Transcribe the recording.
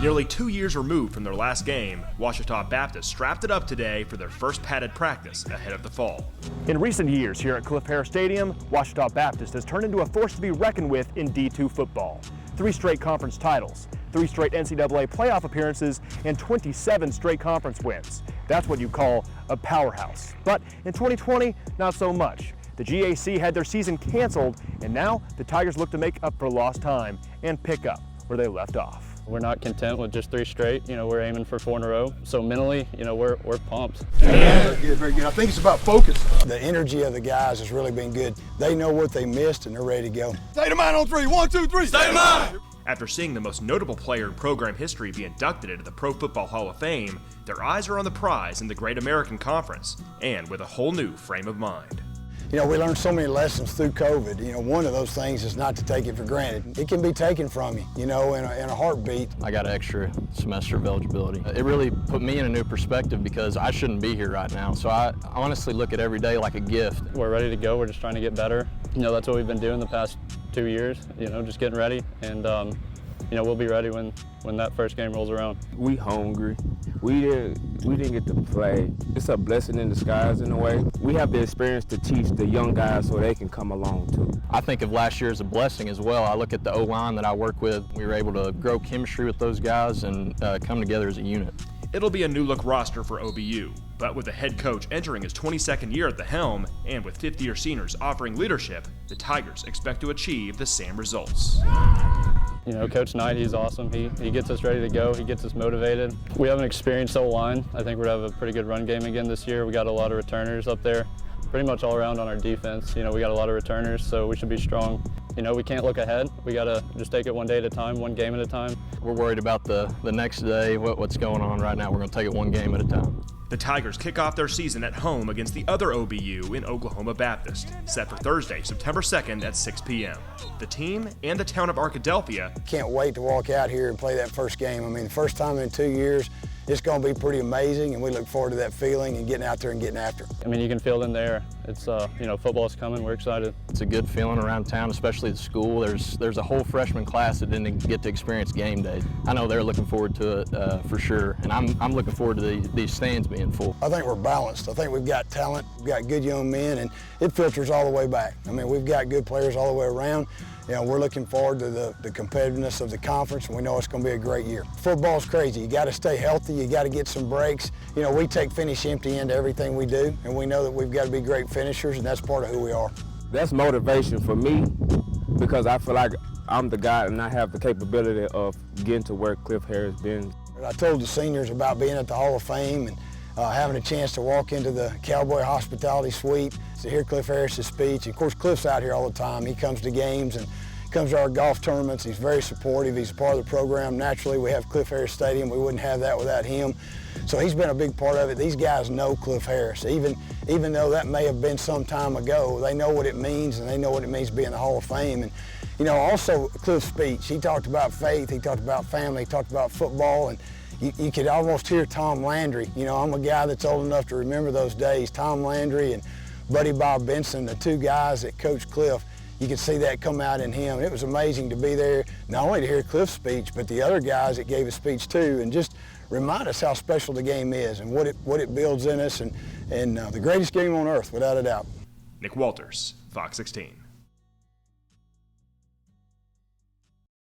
Nearly 2 years removed from their last game, Ouachita Baptist strapped it up today for their first padded practice ahead of the fall. In recent years here at Cliff Harris Stadium, Ouachita Baptist has turned into a force to be reckoned with in D2 football. 3 straight conference titles, 3 straight NCAA playoff appearances, and 27 straight conference wins. That's what you call a powerhouse. But in 2020, not so much. The GAC had their season canceled, and now the Tigers look to make up for lost time and pick up where they left off. We're not content with just 3 straight. We're aiming for 4 in a row. So mentally, we're pumped. Yeah. Very good, very good. I think it's about focus. The energy of the guys has really been good. They know what they missed and they're ready to go. State of mind on 3. 1, 2, 3. State of mind! After seeing the most notable player in program history be inducted into the Pro Football Hall of Fame, their eyes are on the prize in the Great American Conference, and with a whole new frame of mind. We learned so many lessons through COVID. One of those things is not to take it for granted. It can be taken from you, in a heartbeat. I got an extra semester of eligibility. It really put me in a new perspective because I shouldn't be here right now. So I honestly look at every day like a gift. We're ready to go. We're just trying to get better. That's what we've been doing the past 2 years, just getting ready. And, we'll be ready when that first game rolls around. We hungry. We didn't get to play. It's a blessing in disguise in a way. We have the experience to teach the young guys so they can come along too. I think of last year as a blessing as well. I look at the O-line that I work with. We were able to grow chemistry with those guys and come together as a unit. It'll be a new-look roster for OBU, but with the head coach entering his 22nd year at the helm and with fifth-year seniors offering leadership, the Tigers expect to achieve the same results. Coach Knight, he's awesome. He gets us ready to go. He gets us motivated. We have an experienced O-line. I think we're going to have a pretty good run game again this year. We got a lot of returners up there, pretty much all around on our defense. We got a lot of returners, so we should be strong. We can't look ahead. We got to just take it one day at a time, one game at a time. We're worried about the next day, what's going on right now. We're going to take it one game at a time. The Tigers kick off their season at home against the other OBU in Oklahoma Baptist, set for Thursday, September 2nd at 6 p.m. The team and the town of Arkadelphia can't wait to walk out here and play that first game. The first time in 2 years, it's going to be pretty amazing, and we look forward to that feeling and getting out there and getting after it. You can feel it in the air. It's, football's coming. We're excited. It's a good feeling around town, especially the school. There's a whole freshman class that didn't get to experience game day. I know they're looking forward to it for sure, and I'm looking forward to these stands being full. I think we're balanced. I think we've got talent, we've got good young men, and it filters all the way back. We've got good players all the way around. We're looking forward to the competitiveness of the conference, and we know it's going to be a great year. Football's crazy. You got to stay healthy. You got to get some breaks. We take finish empty into everything we do, and we know that we've got to be great finishers, and that's part of who we are. That's motivation for me because I feel like I'm the guy and I have the capability of getting to where Cliff Harris been. I told the seniors about being at the Hall of Fame and having a chance to walk into the Cowboy Hospitality Suite to hear Cliff Harris's speech. Of course, Cliff's out here all the time. He comes to games and comes to our golf tournaments. He's very supportive. He's a part of the program. Naturally, we have Cliff Harris Stadium. We wouldn't have that without him. So he's been a big part of it. These guys know Cliff Harris. Even though that may have been some time ago, they know what it means, and they know what it means to be in the Hall of Fame. And also Cliff's speech, he talked about faith, he talked about family, he talked about football, and you could almost hear Tom Landry. I'm a guy that's old enough to remember those days. Tom Landry and Buddy Bob Benson, the 2 guys that coached Cliff, you could see that come out in him. It was amazing to be there, not only to hear Cliff's speech, but the other guys that gave a speech too, and just remind us how special the game is and what it builds in us, and the greatest game on earth, without a doubt. Nick Walters, Fox 16.